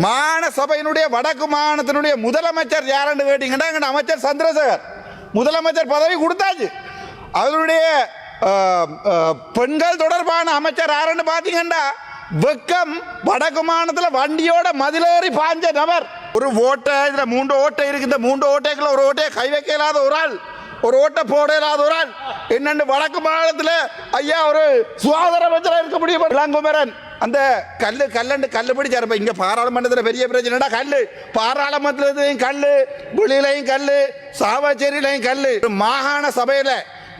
மாகாண சபையினுடைய வடக்கு மாகாணத்தினுடைய முதலமைச்சர் யாருன்னு கேட்டீங்கன்னா எங்க அமைச்சர் சந்திரசேகர் முதலமைச்சர் பதவி கொடுத்தாச்சு. அவருடைய பெண்கள் தொடர்பான அமைச்சர் யாருன்னு பாத்தீங்கன்னா வெக்கம் வடக்கு மாகாணத்தில் வண்டியோட மதிலேறி பாஞ்ச நபர். ஒரு ஓட்டை இதுல 3 ஓட்டை இருக்கு. இந்த 3 ஓட்டைக்குள்ள ஒரு ஓட்டையை கை வைக்க இல்லாத ஒரு ஆள், ஒரு ஓட்டை போட இல்லாத ஒரு ஆள். என்னென்னு வடக்கு மாகாணத்தில் ஐயா ஒரு சுகாதார அமைச்சராக இருக்க முடியும் இளங்குமரன். அந்த கல்லு பிடிச்சாரு. இங்க பாராளுமன்றத்தில் பெரிய பிரச்சனைடா கல்லு. பாராளுமன்றத்திலையும் கல்லு, வெளியிலையும் கல்லு, சாவச்சேரியிலையும் கல்லு. மாகாண சபையில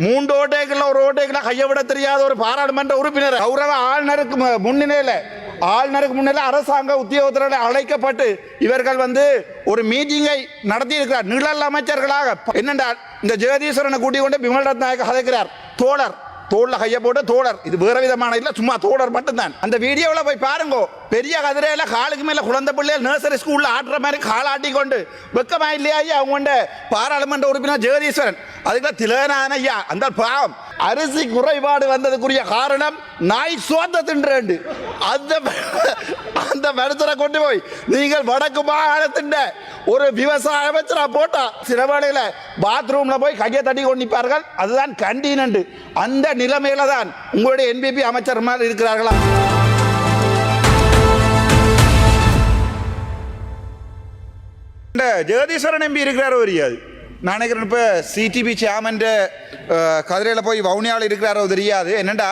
3 ஓட்டைக்குள்ள ஒரு ஓட்டைக்குள்ள கையை விட தெரியாத ஒரு பாராளுமன்ற உறுப்பினர் கௌரவ ஆளுநருக்கு முன்னிலையில் அரசாங்க உத்தியோகத்தர்கள் அழைக்கப்பட்டு இவர்கள் ஒரு மீட்டிங்கை நடத்தி இருக்கிறார். நிழல் அமைச்சர்களாக என்னென்றால் இந்த ஜெகதீஸ்வரனை கூட்டிக் கொண்டு விமல் ரத்நாயக்க கதைக்கிறார். தோல்ல கைய போட்டு தோழர். இது வேற விதமான இல்ல, சும்மா தோழர் மட்டும்தான். அந்த வீடியோவில் போய் பாருங்க. பெரிய கதிரையில காலுக்கு மேல குழந்தை பிள்ளைகள் நர்சரி ஸ்கூல்ல ஆடுற மாதிரி காலாட்டி கொண்டு வெக்கமா இல்லையா ஐயா அவங்க பாராளுமன்ற உறுப்பினர் ஜெகதீஸ்வரன். அதுக்குள்ள திலகனான ஐயா அந்த பாவம் அரிசி குறைபாடு வந்ததுக்குரிய காரணம் நாய் சோத்த தின்று அந்த மருத்துவரை கொண்டு போய் நீங்கள் வடக்கு மாகாணத்தின் ஒரு விவசாய அமைச்சரா போட்டா சில வேளையில பாத்ரூம்ல போய் கையை தட்டி கொண்டிருப்பார்கள். அதுதான் கண்டீனண்டு. அந்த நிலைமையில தான் உங்களுடைய என்பிபி அமைச்சர் மாதிரி இருக்கிறார்களா? ஜெகதீஸ்வரன் எம்பி இருக்கிறாரோ தெரியாது. நான் நினைக்கிறேன் இப்போ சிடிபி சேர்மன் கதிரையில் போய் வவுனியாவில் இருக்கிறாரோ தெரியாது. என்னண்டா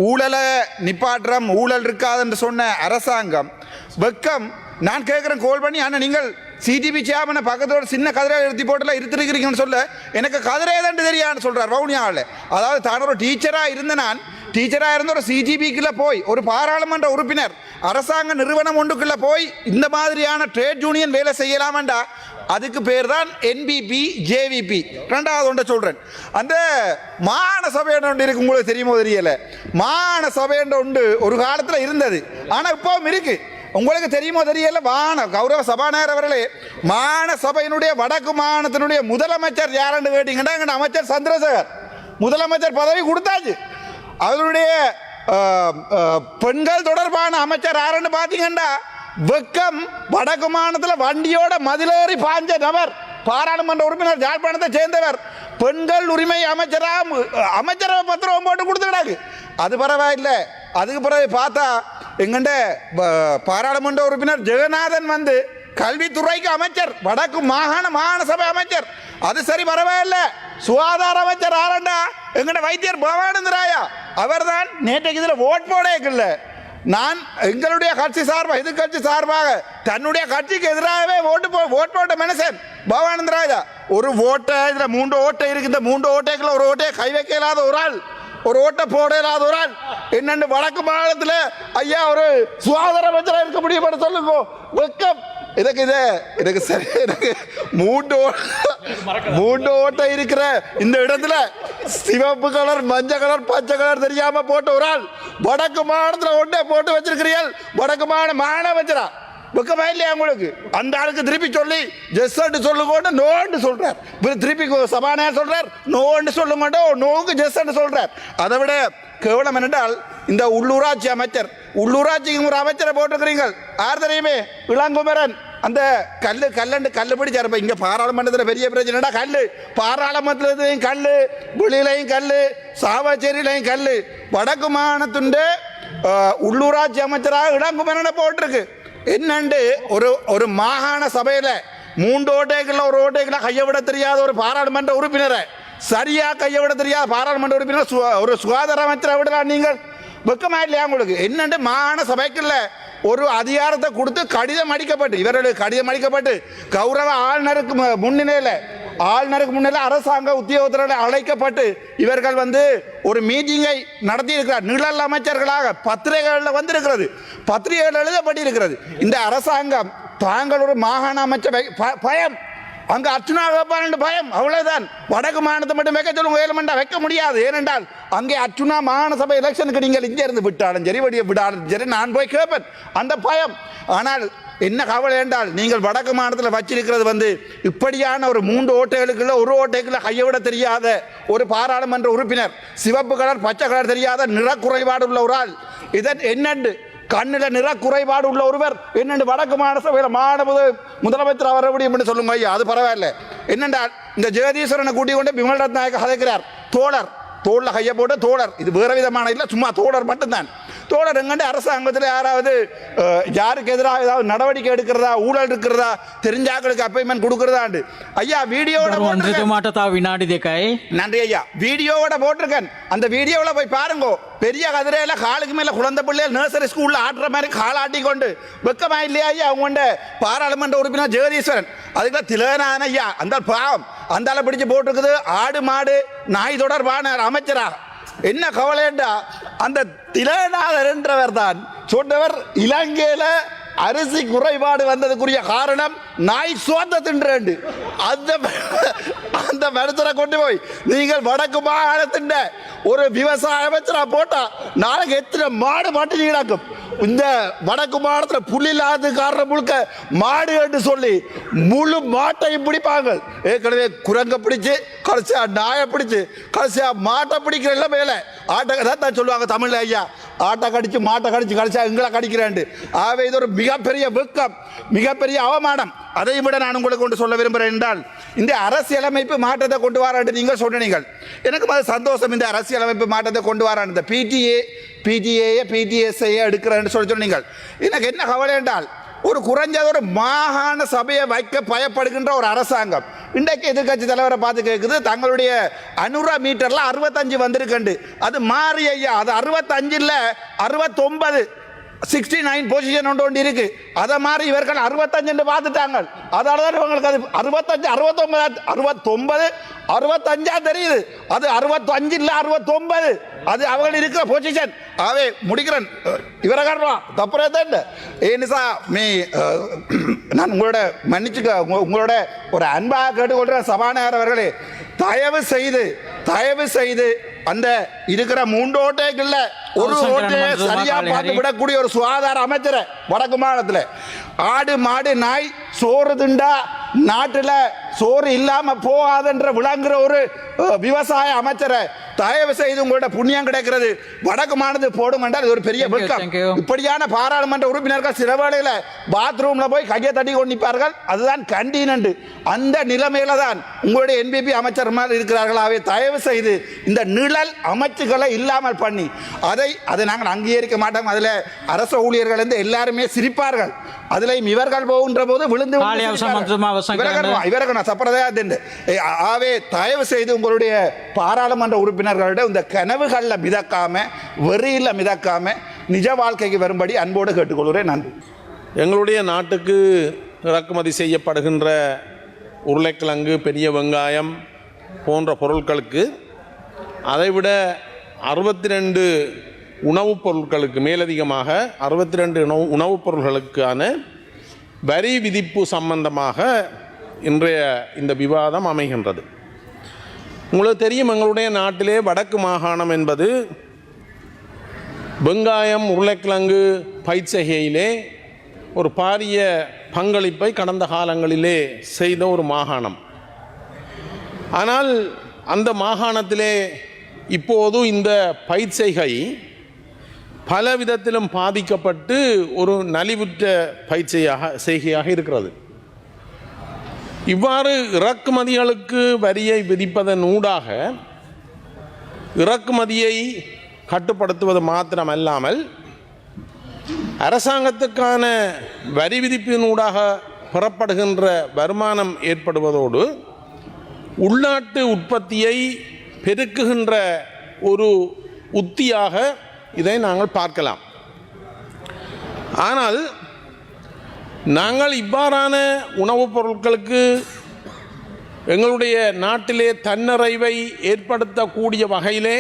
ஊழலை நிப்பாற்றம், ஊழல் இருக்காதுன்னு சொன்ன அரசாங்கம் வெக்கம். நான் கேட்குறேன் கோல் பண்ணி, ஆனால் நீங்கள் சிடிபி சேர்மனை பக்கத்தோட சின்ன கதிரையை நிறுத்தி போட்டுலாம் இருத்திருக்கிறீங்கன்னு சொல்ல எனக்கு கதிரையை தான் தெரியாதுன்னு சொல்கிறார் வவுனியாவில். அதாவது தான் ஒரு டீச்சராக இருந்த ஒரு சிடிபிக்குள்ள போய் ஒரு பாராளுமன்ற உறுப்பினர் அரசாங்க நிறுவனம் ஒன்றுக்குள்ள போய் இந்த மாதிரியான ட்ரேட் யூனியன் வேலை செய்யலாமண்டா அதுக்கு பேர் தான் என்பிபி ஜேவிபி. ரெண்டாவது ஒன்றை சொல்றேன். அந்த மாகாண சபை ஒன்று இருக்கு, உங்களுக்கு தெரியுமோ தெரியல. மாகாண சபை ஒன்று ஒரு காலத்தில் இருந்தது, ஆனால் இப்பவும் இருக்கு. உங்களுக்கு தெரியுமோ தெரியல. கௌரவ சபாநாயகர் அவர்களே, மாகாண சபையினுடைய வடக்கு மாகாணத்தினுடைய முதலமைச்சர் யாருன்னு கேட்டீங்கன்னா எங்க அமைச்சர் சந்திரசேகர் முதலமைச்சர் பதவி கொடுத்தாச்சு. அவருடைய பெண்கள் தொடர்பான அமைச்சர் யாருன்னு பாத்தீங்கன்னா வெக்கம் வடக்கு மாகாணத்தில் வண்டியோட மதிலேறி பாஞ்ச நபர். பாராளுமன்ற உறுப்பினர் யாழ்ப்பாணத்தை சேர்ந்தவர். பெண்கள் உரிமை அமைச்சரவை பத்திரம் போட்டு கொடுத்துட்டாங்க. அது பரவாயில்லை. அதுக்கு பிறகு பார்த்தா எங்கண்ட பாராளுமன்ற உறுப்பினர் ஜெகநாதன் கல்வித்துறைக்கு அமைச்சர், வடக்கு மாகாண சபை அமைச்சர். அது சரி பரவாயில்ல. சுகாதார அமைச்சர் ஆரண்டா எங்கட வைத்தியர் பவானந்தராயா அவர் தான் நேற்றைக்கு இதில் ஓட் போடல. நான் எங்களுடைய கட்சி சார்பாக எதிர்கட்சி சார்பாக தன்னுடைய கட்சிக்கு எதிராகவே ஓட் போட்ட மனுஷன் பவானந்தராஜா. ஒரு ஓட்டை இதுல 3 ஓட்டை இருக்கு. இந்த 3 ஓட்டைக்குள்ள ஒரு ஓட்டையை கை வைக்க இல்லாத ஒரு ஆள், ஒரு ஓட்டை போட இல்லாத ஒரு ஆள். என்னென்னு வடக்கு மாநிலத்தில் ஐயா ஒரு சுகாதார அமைச்சராக இருக்க முடியும் சொல்லுங்க. வெக்கம். எனக்கு சரி. எனக்கு 3 ஓட்டை இருக்கிற இந்த இடத்துல சிவப்பு கலர், மஞ்சள் கலர், பச்சை கலர் தெரியாம போட்ட ஒரு ஆள் வடக்கு மாநிலத்தில் ஒன்றே போட்டு வச்சிருக்கிறீர்கள். வடக்கு மாகாண அமைச்சரா வெக்கமா இல்லையா உங்களுக்கு? அந்த ஆளுக்கு திருப்பி சொல்லி ஜெஸ் சொல்லுங்க நோன்னு சொல்றார். திருப்பி சபாநாயகர் சொல்றார் நோன்னு சொல்லுங்க, நோவுக்கு ஜெஸ் சொல்றார். அதை விட கேவலம் என்னென்றால் இந்த உள்ளூராட்சி அமைச்சர், உள்ளூராட்சிக்கு ஒரு அமைச்சரை போட்டிருக்கிறீங்க. யார் தெரியுமே? இளங்குமரன். அந்த கல்லு பிடிச்சாரு. இங்க பாராளுமன்றத்தில் பெரிய பிரச்சனைடா கல்லு. பாராளுமன்றத்திலையும் கல்லு, வெளியிலையும் கல்லு, சாவச்சேரியிலையும் கல்லு. வடக்கு மாகாணத்துண்ட உள்ளூராட்சி அமைச்சராக இளங்குமரனை போட்டிருக்கு. என்னண்டு ஒரு மாகாண சபையில 3 ஓட்டைக்குள்ள ஒரு ஓட்டைக்குள்ள கையை விட தெரியாத ஒரு பாராளுமன்ற உறுப்பினரை, சரியா கையை விட தெரியாத பாராளுமன்ற உறுப்பினர் ஒரு சுகாதார அமைச்சரை விடலாம். நீங்கள் வெக்கமா இல்லையா உங்களுக்கு? என்னண்டு மாகாண சபைக்குள்ள ஒரு அதிகாரத்தை கொடுத்து கடிதம் அளிக்கப்பட்டு கௌரவ ஆளுநருக்கு முன்னிலையில் அரசாங்க உத்தியோகத்தர்கள் அழைக்கப்பட்டு இவர்கள் ஒரு மீட்டிங்கை நடத்தி இருக்கிறார். நிழல் அமைச்சர்களாக பத்திரிகைகளில் பத்திரிகைகள் எழுதப்பட்டிருக்கிறது. இந்த அரசாங்கம் தாங்கள் ஒரு மாகாண அமைச்சர் பயம், அங்க அர்ச்சுனா வைப்பான் பயம், அவ்வளவுதான். வடக்கு மாகாணத்தை மட்டும் வைக்க சொல்லுங்க, ஏழுமண்டா வைக்க முடியாது. ஏனென்றால் அங்கே அர்ச்சுனா மாகாண சபை எலெக்ஷனுக்கு நீங்கள் இங்கே இருந்து விட்டாலும் சரி, விடாலும் சரி, நான் போய் கேட்பேன். அந்த பயம். ஆனால் என்ன கவலை என்றால் நீங்கள் வடக்கு மாநிலத்தில் வச்சிருக்கிறது இப்படியான ஒரு 3 ஓட்டைகளுக்குள்ள ஒரு ஓட்டைக்குள்ள கையை விட தெரியாத ஒரு பாராளுமன்ற உறுப்பினர், சிவப்பு கலர் பச்சை கலர் தெரியாத நிறக்குறைபாடு உள்ள ஒரு ஆள். இதன் என்னண்டு கண்ணில் நிற குறைபாடு உள்ள ஒருவர் என்னென்று வடக்கு மாநில முதலமைச்சர் வர முடியும் என்று சொல்லுங்க ஐயா. அது பரவாயில்ல. என்னென்றா இந்த ஜெகதீஸ்வரனை கூட்டிக் கொண்டு பிமல் ரத்நாயக்க கதைக்கிறார். தோளில் கையை போட்டு தோழர், இது வேற விதமான இல்லை, சும்மா தோழர் மட்டும்தான். தோழர் எங்கண்டு அரசாங்கத்தில் யாராவது யாருக்கு எதிராக ஏதாவது நடவடிக்கை எடுக்கிறதா, ஊழல் இருக்கிறதா, தெரிஞ்சாக்களுக்கு அப்பாயின்மெண்ட் கொடுக்கிறதாண்டு ஐயா வீடியோட நன்றி ஐயா. வீடியோவோட போட்டிருக்கேன். அந்த வீடியோவில் போய் பாருங்க. பெரிய கதிரையில காலுக்கு மேல குழந்தை பிள்ளைகள் நர்சரி ஸ்கூல்ல ஆடுற மாதிரி காலாட்டி கொண்டு வெக்கமா இல்லையா ஐயா அவங்க பாராளுமன்ற உறுப்பினர் ஜெகதீஸ்வரன். அதுக்குள்ள திலகநாதன் ஐயா அந்த பாவம் அந்த ஆளை பிடிச்சு போட்டிருக்குது. ஆடு மாடு நாய் தொடர்பான அமைச்சராக என்ன கவலைண்டா அந்த திலகநாதன் என்றவர் தான் சொன்னவர் இலங்கையில அரிசி குறைபாடு வந்ததுக்குரிய காரணம் நாய் சோத்த தின்று. அந்த மனுஷரை கொண்டு போய் நீங்கள் வடக்கு மாகாணத்தின் ஒரு விவசாய அமைச்சரா போட்டா நாளைக்கு எத்தனை மாடு மாட்டு நடக்கும். இந்த வடக்கு மாநிலத்தில் புல் இல்லாத காரணம் முழுக்க மாடு என்று சொல்லி முழு மாட்டையும் பிடிப்பாங்க. ஏற்கனவே குரங்க பிடிச்சு கடைசியா நாயை பிடிச்சு கடைசியா மாட்டை பிடிக்கிற எல்லாம் மேல ஆட்டை தான் சொல்லுவாங்க தமிழ்ல ஐயா. ஆட்டை கடிச்சு மாட்டை கடிச்சு கடைசியா எங்களை கடிக்கிறேன். ஆகவே இது ஒரு மிகப்பெரிய வெக்கம், மிகப்பெரிய அவமானம். அதை விட நான் உங்களுக்கு கொண்டு சொல்ல விரும்புகிறேன் என்றால் இந்த அரசியலமைப்பு மாற்றத்தை கொண்டு வரான்னு நீங்கள் சொன்னீங்கள். எனக்கு அது சந்தோஷம். இந்த அரசியலமைப்பு மாற்றத்தை கொண்டு வரான் இந்த பிடிஎஸ்ஐ எடுக்கிறேன்னு சொல்லி சொன்னீங்கள். எனக்கு என்ன கவலை என்றால் ஒரு குறைஞ்சது ஒரு மாகாண சபையை வைக்க பயப்படுகின்ற ஒரு அரசாங்கம் இன்றைக்கு எதிர்கட்சி தலைவரை பார்த்து கேட்குது தங்களுடைய அனுரா மீட்டர்ல 65 வந்திருக்கண்டு. அது மாறி ஐயா. அது 65 69 69 பொசிஷன் ஒன்று இருக்கு. அதை மாதிரி இவர்கள் 65 பார்த்துட்டாங்க. அதனால தான் இவங்களுக்கு அது 65 69 65 தெரியுது. அது 65 இல்லை 69 அது அவங்க இருக்கிற பொசிஷன். ஆகவே முடிக்கிறேன். இவரை காரணம் தப்புறே தான் ஏனிசா மீ நான் உங்களோட மன்னிச்சுக்க உங்களோட ஒரு அன்பாக கேட்டுக்கொள்கிற சபாநாயகர் அவர்களே தயவு செய்து அந்த இருக்கிற 3 ஓட்டைகள்ல ஒரு ஓட்டையை சரியா பார்த்து விடக்கூடிய ஒரு சுகாதார அமைச்சரை வடக்கு மாநிலத்தில் ஆடு மாடு நாய் சோறு திண்டா நாட்டில் சோறு இல்லாம போகாதுன்ற விளங்குற ஒரு விவசாய அமைச்சரை தயவு செய்து உங்களோட புண்ணியம் கிடைக்கிறது வடக்கு மாநிலத்தில் போடும் என்றால் இது ஒரு பெரிய வெட்கம். இப்படியான பாராளுமன்ற உறுப்பினர்கள் சில வேளையில பாத்ரூம்ல போய் கையை தட்டி கொண்டிருப்பார்கள். அதுதான் கண்டீனண்டு. அந்த நிலைமையில தான் உங்களுடைய என்பிபி அமைச்சர் மாதிரி இருக்கிறார்களாவே தயவு செய்து இந்த நிழல் அமைச்சுகளை இல்லாமல் பண்ணி அதை நாங்கள் அங்கீகரிக்க மாட்டோம். அதில் அரசு ஊழியர்கள் இருந்து எல்லாருமே சிரிப்பார்கள். அதிலையும் இவர்கள் போகின்ற போது விழுந்து ஆவே தயவு செய்து உங்களுடைய பாராளுமன்ற உறுப்பினர்களிடம் இந்த கனவுகளில் மிதக்காம வெறியில் மிதக்காம நிஜ வாழ்க்கைக்கு வரும்படி அன்போடு கேட்டுக்கொள்கிறேன். நன்றி. எங்களுடைய நாட்டுக்கு இறக்குமதி செய்யப்படுகின்ற உருளைக்கிழங்கு பெரிய வெங்காயம் போன்ற பொருட்களுக்கு அதைவிட 62 உணவுப் பொருட்களுக்கு மேலதிகமாக 62 உணவுப் பொருட்களுக்கான வரி விதிப்பு சம்பந்தமாக இன்றைய இந்த விவாதம் அமைகின்றது. உங்களுக்கு தெரியும் எங்களுடைய நாட்டிலே வடக்கு மாகாணம் என்பது வெங்காயம் உருளைக்கிழங்கு பயிர்ச்செய்கையிலே ஒரு பாரிய பங்களிப்பை கடந்த காலங்களிலே செய்த ஒரு மாகாணம். ஆனால் அந்த மாகாணத்திலே இப்போது இந்த பயிர்ச்செய்கை பல விதத்திலும் பாதிக்கப்பட்டு ஒரு நலிவுற்ற செய்கையாக இருக்கிறது. இவ்வாறு இறக்குமதிகளுக்கு வரியை விதிப்பதன் ஊடாக இறக்குமதியை கட்டுப்படுத்துவது மாத்திரமல்லாமல் அரசாங்கத்துக்கான வரி விதிப்பினூடாக பெறப்படுகின்ற வருமானம் ஏற்படுவதோடு உள்நாட்டு உற்பத்தியை பெருக்குகின்ற ஒரு உத்தியாக இதை நாங்கள் பார்க்கலாம். ஆனால் நாங்கள் இவ்வாறான உணவுப் பொருட்களுக்கு எங்களுடைய நாட்டிலே தன்னிறைவை ஏற்படுத்தக்கூடிய வகையிலே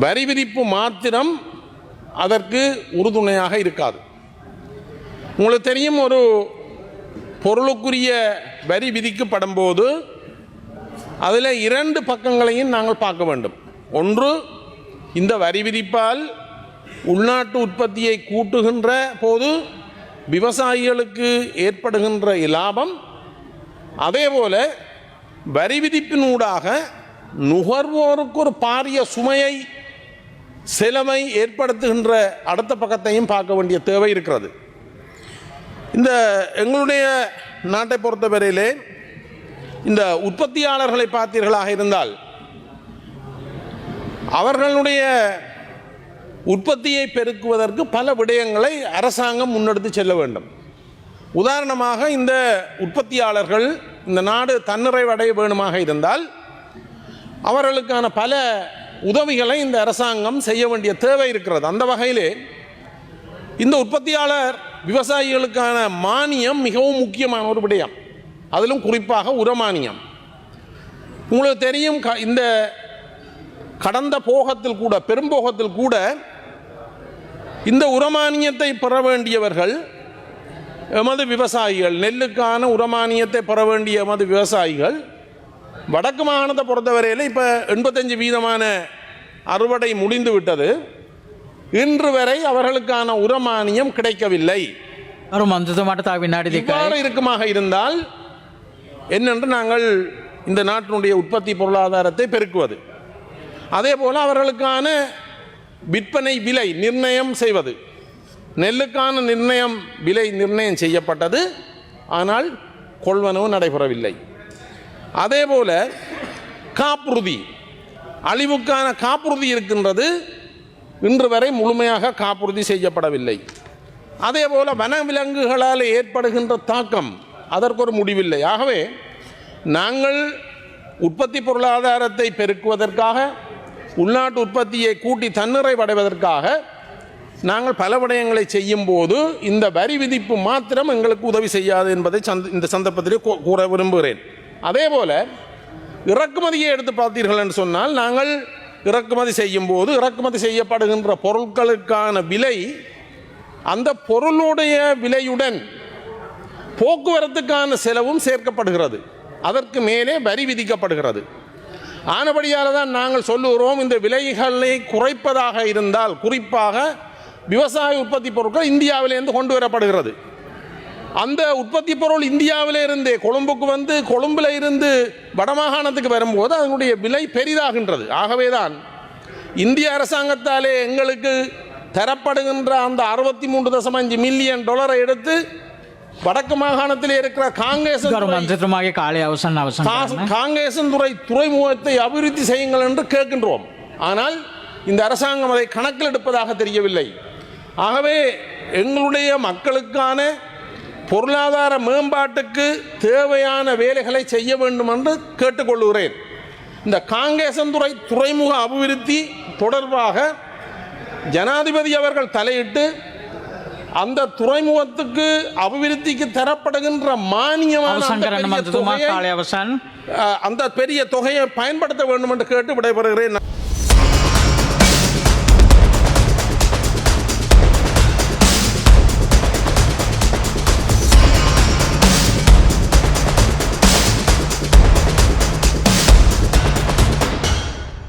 வரி விதிப்பு மாத்திரம் அதற்கு உறுதுணையாக இருக்காது. உங்களுக்கு தெரியும், ஒரு பொருளுக்குரிய வரி விதிக்கப்படும் போது அதில் 2 பக்கங்களையும் நாங்கள் பார்க்க வேண்டும். ஒன்று, இந்த வரி விதிப்பால் உள்நாட்டு உற்பத்தியை கூட்டுகின்ற போது விவசாயிகளுக்கு ஏற்படுகின்ற லாபம், அதேபோல வரி விதிப்பினூடாக நுகர்வோருக்கு ஒரு பாரிய சுமையை செலவை ஏற்படுத்துகின்ற அடுத்த பக்கத்தையும் பார்க்க வேண்டிய தேவை இருக்கிறது. இந்த எங்களுடைய நாட்டை பொறுத்தவரையிலே இந்த உற்பத்தியாளர்களை பார்த்தீர்களாக இருந்தால் அவர்களுடைய உற்பத்தியை பெருக்குவதற்கு பல விடயங்களை அரசாங்கம் முன்னெடுத்து செல்ல வேண்டும். உதாரணமாக இந்த உற்பத்தியாளர்கள் இந்த நாடு தன்னிறைவடைய வேணுமாக இருந்தால் அவர்களுக்கான பல உதவிகளை இந்த அரசாங்கம் செய்ய வேண்டிய தேவை இருக்கிறது. அந்த வகையிலே இந்த உற்பத்தியாளர் விவசாயிகளுக்கான மானியம் மிகவும் முக்கியமான ஒரு விடயம். அதிலும் குறிப்பாக உரமானியம். உங்களுக்கு தெரியும், இந்த கடந்த போகத்தில் கூட பெரும்போகத்தில் கூட இந்த உரமானியத்தை பெற வேண்டியவர்கள் எமது விவசாயிகள், நெல்லுக்கான உரமானியத்தை பெற வேண்டிய எமது விவசாயிகள் வடக்கு மாகாணத்தை பொறுத்தவரையில் இப்போ 85% அறுவடை முடிந்து விட்டது. இன்று வரை அவர்களுக்கான உரமானியம் கிடைக்கவில்லை. இவ்வாறு இருக்குமாக இருந்தால் என்னென்று நாங்கள் இந்த நாட்டினுடைய உற்பத்தி பொருளாதாரத்தை பெருக்குவது, அதே போல் அவர்களுக்கான விற்பனை விலை நிர்ணயம் செய்வது. நெல்லுக்கான விலை நிர்ணயம் செய்யப்பட்டது, ஆனால் கொள்வனவு நடைபெறவில்லை. அதே போல காப்புறுதி, அழிவுக்கான காப்புறுதி இருக்கின்றது, இன்று வரை முழுமையாக காப்புறுதி செய்யப்படவில்லை. அதே போல வனவிலங்குகளால் ஏற்படுகின்ற தாக்கம், அதற்கு ஒரு முடிவில்லை. ஆகவே நாங்கள் உற்பத்தி பொருளாதாரத்தை பெருக்குவதற்காக, உள்நாட்டு உற்பத்தியை கூட்டி தன்னிறைவடைவதற்காக நாங்கள் பல விடயங்களை செய்யும் போது இந்த வரி விதிப்பு மாத்திரம் எங்களுக்கு உதவி செய்யாது என்பதை இந்த சந்தர்ப்பத்திலே கூற விரும்புகிறேன். அதே போல் இறக்குமதியை எடுத்து பார்த்தீர்கள் என்று சொன்னால், நாங்கள் இறக்குமதி செய்யும் போது இறக்குமதி செய்யப்படுகின்ற பொருட்களுக்கான விலை அந்த பொருளுடைய விலையுடன் போக்குவரத்துக்கான செலவும் சேர்க்கப்படுகிறது, அதற்கு மேலே வரி விதிக்கப்படுகிறது. ஆனபடியால் தான் நாங்கள் சொல்லுகிறோம், இந்த விலைகளை குறைப்பதாக இருந்தால் குறிப்பாக விவசாய உற்பத்தி பொருட்கள் இந்தியாவிலிருந்து கொண்டு வரப்படுகிறது. அந்த உற்பத்தி பொருள் இந்தியாவிலே இருந்தே கொழும்புக்கு வந்து கொழும்பில் இருந்து வடமாகாணத்துக்கு வரும்போது அதனுடைய விலை பெரிதாகின்றது. ஆகவே தான் இந்திய அரசாங்கத்தாலே எங்களுக்கு தரப்படுகின்ற அந்த $63.5 மில்லியன் எடுத்து வடக்கு மாகாணத்தில் இருக்கிற காங்கேசன் துறைமுகத்தை அபிவிருத்தி செய்யுங்கள் என்று கேட்கின்றோம். ஆனால் இந்த அரசாங்கம் அதை கணக்கில் எடுப்பதாக தெரியவில்லை. ஆகவே எங்களுடைய மக்களுக்கான பொருளாதார மேம்பாட்டுக்கு தேவையான வேலைகளை செய்ய வேண்டும் என்று கேட்டுக்கொள்கிறேன். இந்த காங்கேசன் துறைமுக அபிவிருத்தி தொடர்பாக ஜனாதிபதி அவர்கள் தலையிட்டு அந்த துறைமுகத்துக்கு அபிவிருத்திக்கு தரப்படுகின்ற மானியமான அந்த பெரிய தொகையை பயன்படுத்த வேண்டும் என்று கேட்டு விடைபெறுகிறேன்.